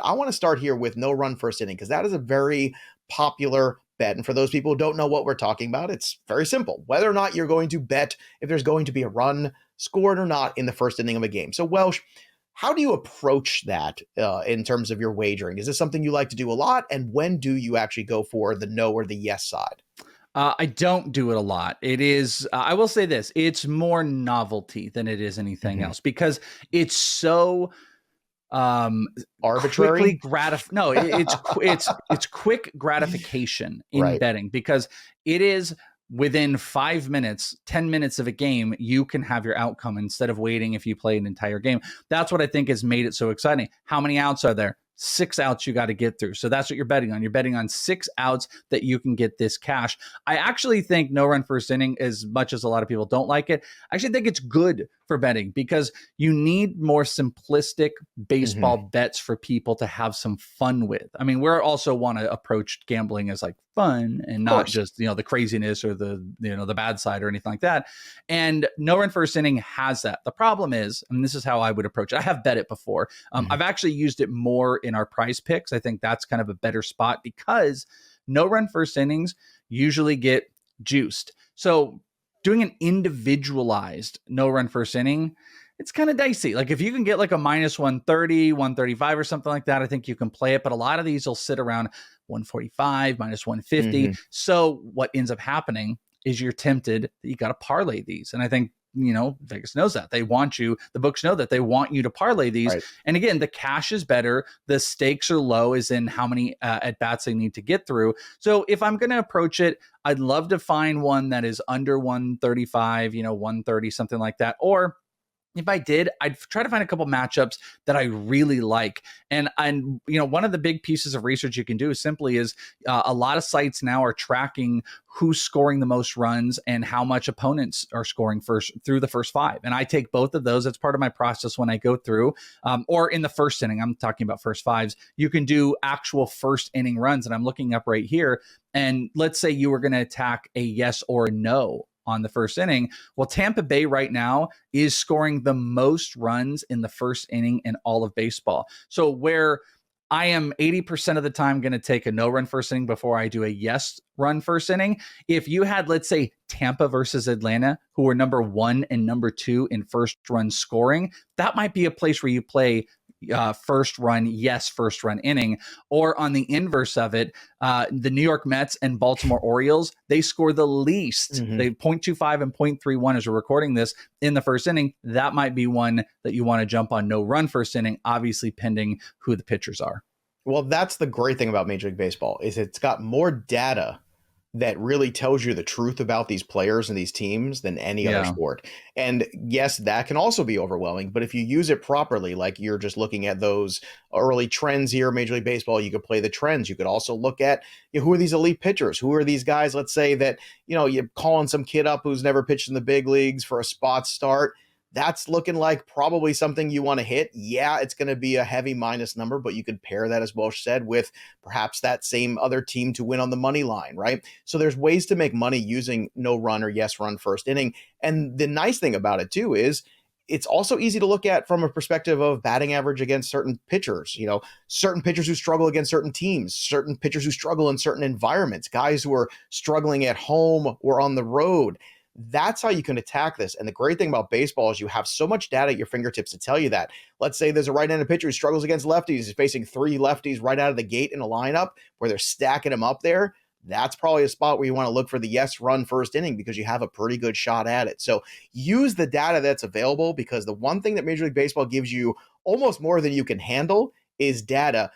I want to start here with no run first inning because that is a very popular bet. And for those people who don't know what we're talking about, it's very simple. Whether or not you're going to bet if there's going to be a run scored or not in the first inning of a game. So Welsh, how do you approach that in terms of your wagering? Is this something you like to do a lot? And when do you actually go for the no or the yes side? I don't do it a lot. It is, I will say this, it's more novelty than it is anything else because it's so Arbitrary? no, it's quick gratification in Right. betting because it is within 5 minutes, 10 minutes of a game, you can have your outcome instead of waiting if you play an entire game. That's what I think has made it so exciting. How many outs are there? 6 outs you got to get through. So that's what you're betting on. You're betting on 6 outs that you can get this cash. I actually think no run first inning, as much as a lot of people don't like it, I actually think it's good for betting because you need more simplistic baseball bets for people to have some fun with. I mean, we're also want to approach gambling as like fun and not just, the craziness or the bad side or anything like that. And no run first inning has that. The problem is, and this is how I would approach it. I have bet it before. I've actually used it more in our prize picks. I think that's kind of a better spot because no run first innings usually get juiced. So doing an individualized no run first inning, it's kind of dicey. Like if you can get like a minus 130, 135 or something like that, I think you can play it. But a lot of these will sit around 145, minus 150. So what ends up happening is you're tempted that you got to parlay these. And I think, Vegas knows that. They want you, the books know that they want you to parlay these. Right. And again, the cash is better. The stakes are low as in how many at-bats they need to get through. So if I'm going to approach it, I'd love to find one that is under 135, 130, something like that. Or if I did, I'd try to find a couple matchups that I really like. And one of the big pieces of research you can do is simply a lot of sites now are tracking who's scoring the most runs and how much opponents are scoring through the first 5. And I take both of those. That's part of my process when I go through, or in the first inning. I'm talking about first 5s. You can do actual first inning runs. And I'm looking up right here. And let's say you were going to attack a yes or a no on the first inning. Well, Tampa Bay right now is scoring the most runs in the first inning in all of baseball. So where I am 80% of the time going to take a no run first inning before I do a yes run first inning. If you had, let's say, Tampa versus Atlanta, who are number 1 and number 2 in first run scoring, that might be a place where you play first run inning. Or on the inverse of it, the New York Mets and Baltimore Orioles, they score the least. They 0.25 and 0.31 as we're recording this in the first inning. That might be one that you want to jump on no run first inning, obviously pending who the pitchers are. Well, that's the great thing about Major League Baseball is it's got more data that really tells you the truth about these players and these teams than any other sport. And yes, that can also be overwhelming, but if you use it properly, like you're just looking at those early trends here, Major League Baseball, you could play the trends. You could also look at who are these elite pitchers? Who are these guys? Let's say that, you're calling some kid up who's never pitched in the big leagues for a spot start. That's looking like probably something you want to hit. Yeah, it's going to be a heavy minus number, but you could pair that, as Welsh said, with perhaps that same other team to win on the money line, right? So there's ways to make money using no run or yes run first inning. And the nice thing about it too is it's also easy to look at from a perspective of batting average against certain pitchers, certain pitchers who struggle against certain teams, certain pitchers who struggle in certain environments, guys who are struggling at home or on the road. That's how you can attack this. And the great thing about baseball is you have so much data at your fingertips to tell you that. Let's say there's a right-handed pitcher who struggles against lefties. He's facing 3 lefties right out of the gate in a lineup where they're stacking him up there. That's probably a spot where you want to look for the yes run first inning because you have a pretty good shot at it. So use the data that's available because the one thing that Major League Baseball gives you almost more than you can handle is data.